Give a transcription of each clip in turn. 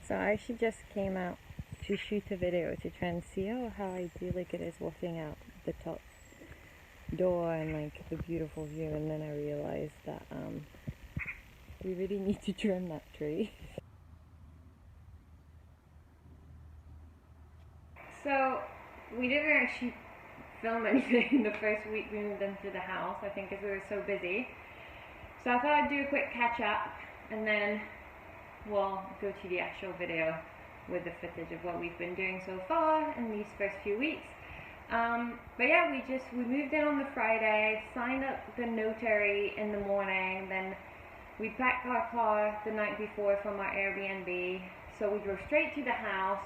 So I actually just came out to shoot a video to try and see how idyllic it is walking out the top door and like the beautiful view, and then I realized that we really need to trim that tree. So we didn't actually film anything the first week we moved into the house, I think, because we were so busy. So I thought I'd do a quick catch up and then we'll go to the actual video with the footage of what we've been doing so far in these first few weeks. But yeah, we moved in on the Friday, signed up the notary in the morning, then we packed our car the night before from our Airbnb. So we drove straight to the house,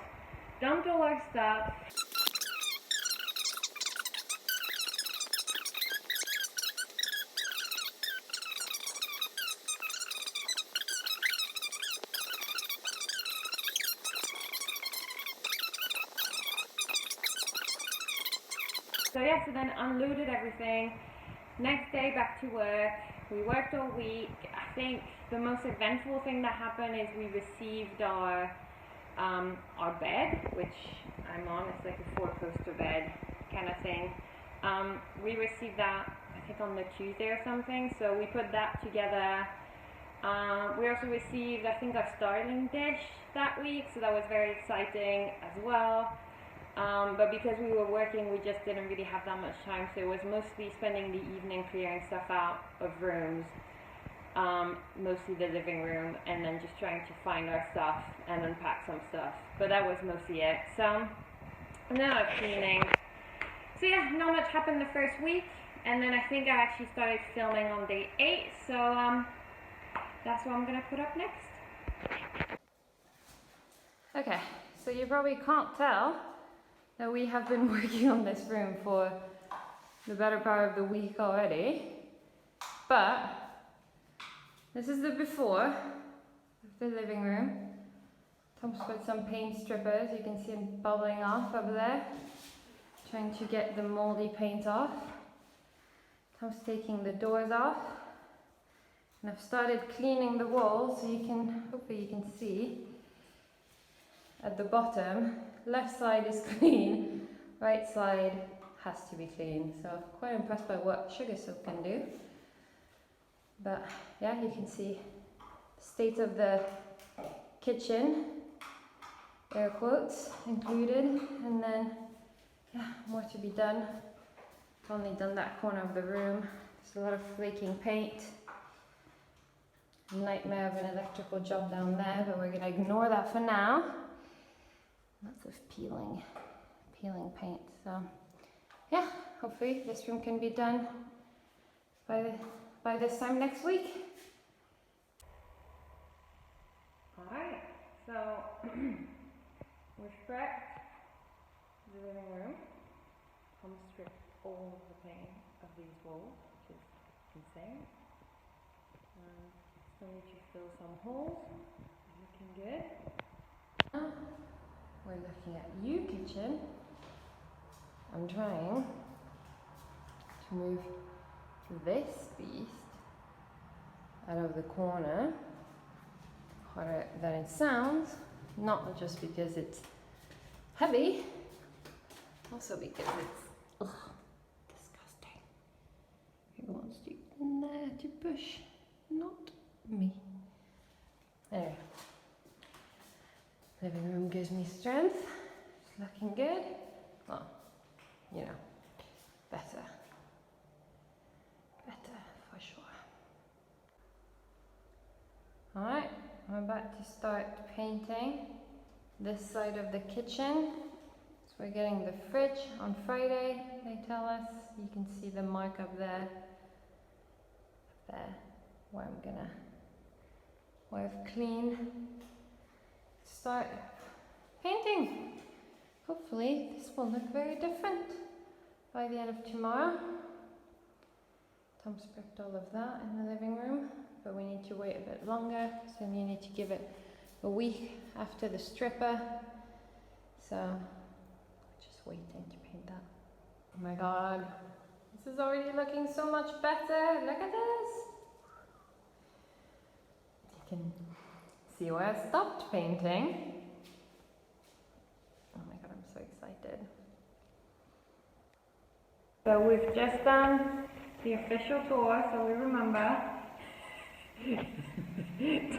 dumped all our stuff. So then unloaded everything. Next day back to work. We worked all week. I think the most eventful thing that happened is we received our bed, which I'm on. It's like a 4-poster bed kind of thing. We received that I think on the Tuesday or something. So we put that together. We also received I think our starting dish that week, so that was very exciting as well. But because we were working, we just didn't really have that much time, so it was mostly spending the evening clearing stuff out of rooms, mostly the living room, and then just trying to find our stuff and unpack some stuff. But that was mostly it. So now I'm cleaning. So yeah, not much happened the first week, and then I think I actually started filming on day 8, so that's what I'm gonna put up next. Okay, so you probably can't tell that we have been working on this room for the better part of the week already, but this is the before of the living room. Tom's put some paint strippers, you can see them bubbling off over there, trying to get the moldy paint off. Tom's taking the doors off, and I've started cleaning the walls, so hopefully you can see at the bottom. Left side is clean, right side has to be clean. So I'm quite impressed by what sugar soap can do. But yeah, you can see the state of the kitchen, air quotes included, and then yeah, more to be done. I've only done that corner of the room. There's a lot of flaking paint. Nightmare of an electrical job down there, but we're gonna ignore that for now. Lots of peeling paint. So yeah, hopefully this room can be done by this time next week. Alright, so we've prepped the living room. Tom stripped all of the paint of these walls, which is insane. Still need to fill some holes. Looking good. We're looking at you, kitchen. I'm trying to move this beast out of the corner. Harder than it sounds, not just because it's heavy, also because it's disgusting. Who wants to get in there to push? Not me. Anyway. Living room gives me strength. It's looking good. Well, you know, better. Better for sure. Alright, I'm about to start painting this side of the kitchen. So we're getting the fridge on Friday, they tell us. You can see the mark up there. Up there, where I've cleaned. Start painting. Hopefully this will look very different by the end of tomorrow. Tom's prepped all of that in the living room, but we need to wait a bit longer, so you need to give it a week after the stripper. So just waiting to paint that. Oh my god, this is already looking so much better. Look at this. You can see where I stopped painting. Oh my god, I'm so excited. So we've just done the official tour, so we remember.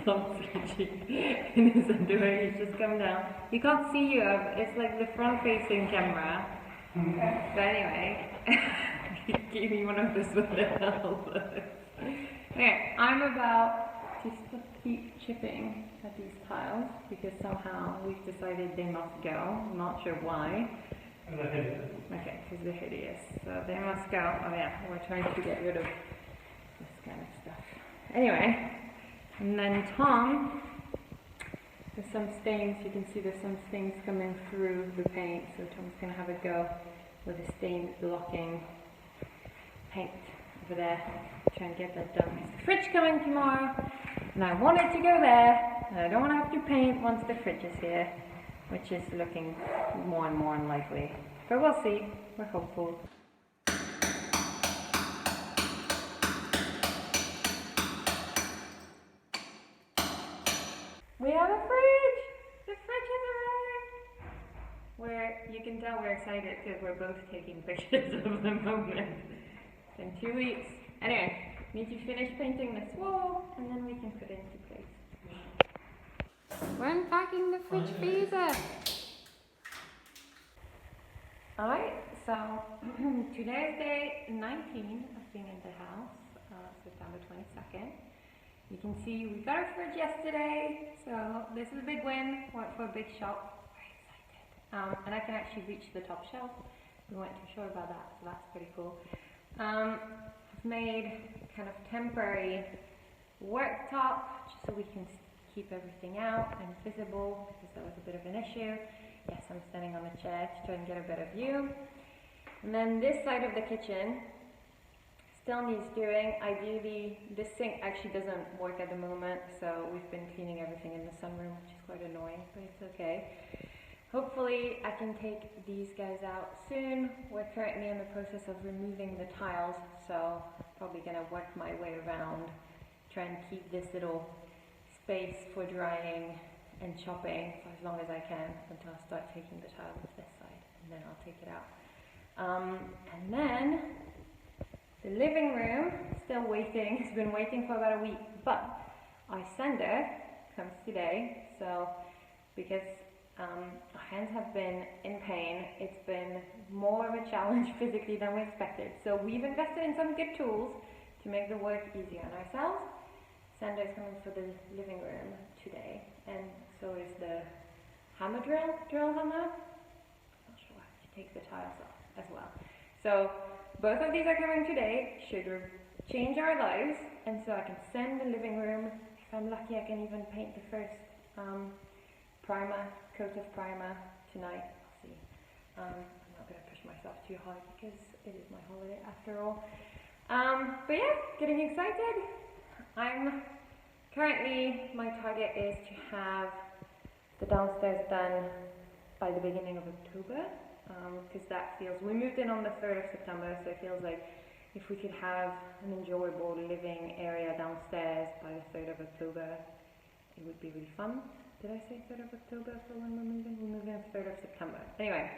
Tom's reaching in his underwear, he's just come down. You can't see you, it's like the front-facing camera. Okay. But anyway, he gave me one of those with the elbows. Okay, I'm about to keep chipping at these tiles because somehow we've decided they must go. I'm not sure why. They're hideous. Okay, because they're hideous. So they must go. Oh yeah, we're trying to get rid of this kind of stuff. Anyway, and then Tom, there's some stains. You can see there's some stains coming through the paint. So Tom's going to have a go with the stain blocking paint over there. Try and get that done. There's the fridge coming tomorrow, and I wanted to go there, and I don't want to have to paint once the fridge is here, which is looking more and more unlikely. But we'll see. We're hopeful. We have a fridge! The fridge has arrived! You can tell we're excited because we're both taking pictures of the moment. It's been 2 weeks. Anyway, need to finish painting this wall and then we can put it into place. We're unpacking the fridge freezer. Alright, so today is day 19 of being in the house, September 22nd. You can see we got our fridge yesterday, so this is a big win. Went for a big shop, very excited. And I can actually reach the top shelf. We weren't too sure about that, so that's pretty cool. I've made kind of temporary worktop just so we can keep everything out and visible because that was a bit of an issue. Yes, I'm standing on a chair to try and get a better view. And then this side of the kitchen still needs doing. Ideally, this sink actually doesn't work at the moment, so we've been cleaning everything in the sunroom, which is quite annoying, but it's okay. Hopefully I can take these guys out soon. We're currently in the process of removing the tiles, so probably gonna work my way around, try and keep this little space for drying and chopping for as long as I can until I start taking the tiles off this side, and then I'll take it out. And then the living room, still waiting. It's been waiting for about a week, but our sender comes today. So because our hands have been in pain, it's been more of a challenge physically than we expected. So we've invested in some good tools to make the work easier on ourselves. Sender is coming for the living room today, and so is the hammer drill hammer. Not sure, I have to take the tiles off as well. So both of these are coming today, should change our lives, and so I can send the living room. If I'm lucky, I can even paint the first coat of primer tonight. I'll see. I'm not going to push myself too hard because it is my holiday after all. But yeah, getting excited. My target is to have the downstairs done by the beginning of October. Because that feels, we moved in on the 3rd of September, so it feels like if we could have an enjoyable living area downstairs by the 3rd of October, it would be really fun. Did I say 3rd of October for when we're moving? We're moving on 3rd of September. Anyway,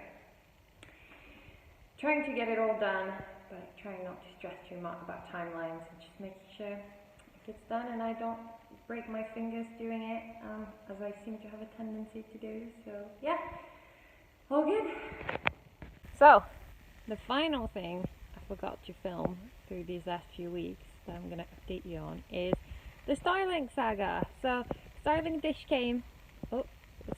trying to get it all done, but trying not to stress too much about timelines and just making sure it gets done and I don't break my fingers doing it, as I seem to have a tendency to do. So yeah. All good. So, the final thing I forgot to film through these last few weeks that I'm going to update you on is the Starlink saga. So, Starlink dish came. The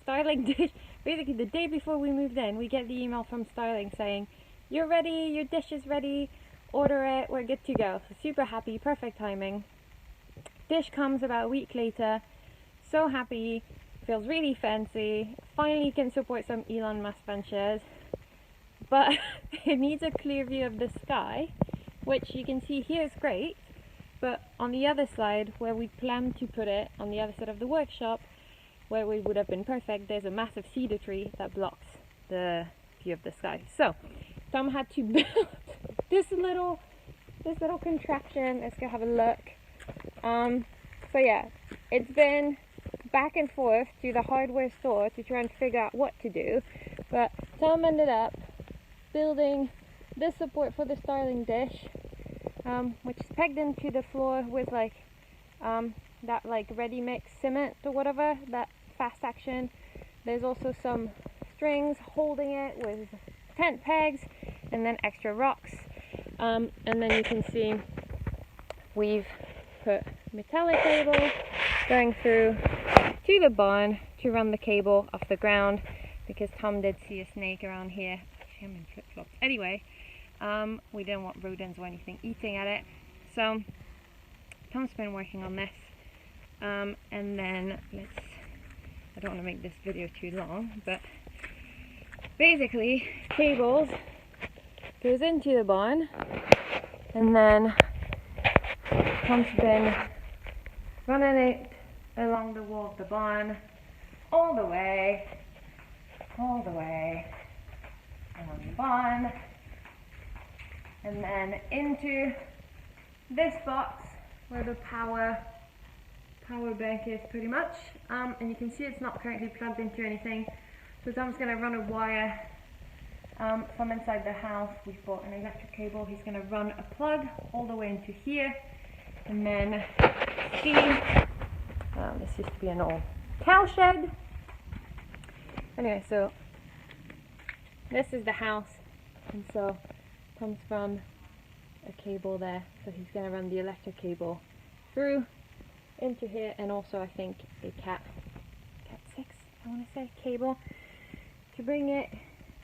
Starlink dish. Basically, the day before we moved in, we get the email from Starlink saying, "You're ready. Your dish is ready. Order it. We're good to go." So, super happy. Perfect timing. Dish comes about a week later. So happy. Feels really fancy, finally can support some Elon Musk ventures, but it needs a clear view of the sky, which you can see here is great, but on the other side, where we planned to put it, on the other side of the workshop, where we would have been perfect, there's a massive cedar tree that blocks the view of the sky. So, Tom had to build this little contraption. Let's go have a look. So yeah, it's been back and forth to the hardware store to try and figure out what to do, but Tom ended up building this support for the Starling dish, which is pegged into the floor with like that like ready mix cement or whatever, that fast action. There's also some strings holding it with tent pegs and then extra rocks, and then you can see we've put metallic cable going through to the barn to run the cable off the ground, because Tom did see a snake around here. Actually, I'm in flip-flops. Anyway, we didn't want rodents or anything eating at it, so Tom's been working on this, and then I don't want to make this video too long, but basically cables goes into the barn, and then Tom's been running it along the wall of the barn all the way along the barn, and then into this box where the power bank is pretty much, and you can see it's not currently plugged into anything, so Tom's going to run a wire from inside the house. We've bought an electric cable. He's going to run a plug all the way into here, and then see, this used to be an old cow shed. Anyway, so this is the house, and so Tom's run a cable there, so he's going to run the electric cable through into here, and also I think a cat 6, I want to say, cable to bring it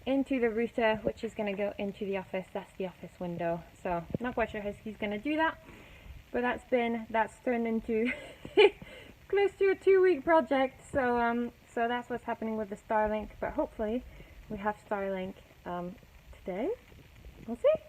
into the router, which is going to go into the office. That's the office window, so not quite sure how he's going to do that, but that's turned into close to a 2-week project, so that's what's happening with the Starlink, but hopefully we have Starlink today. We'll see.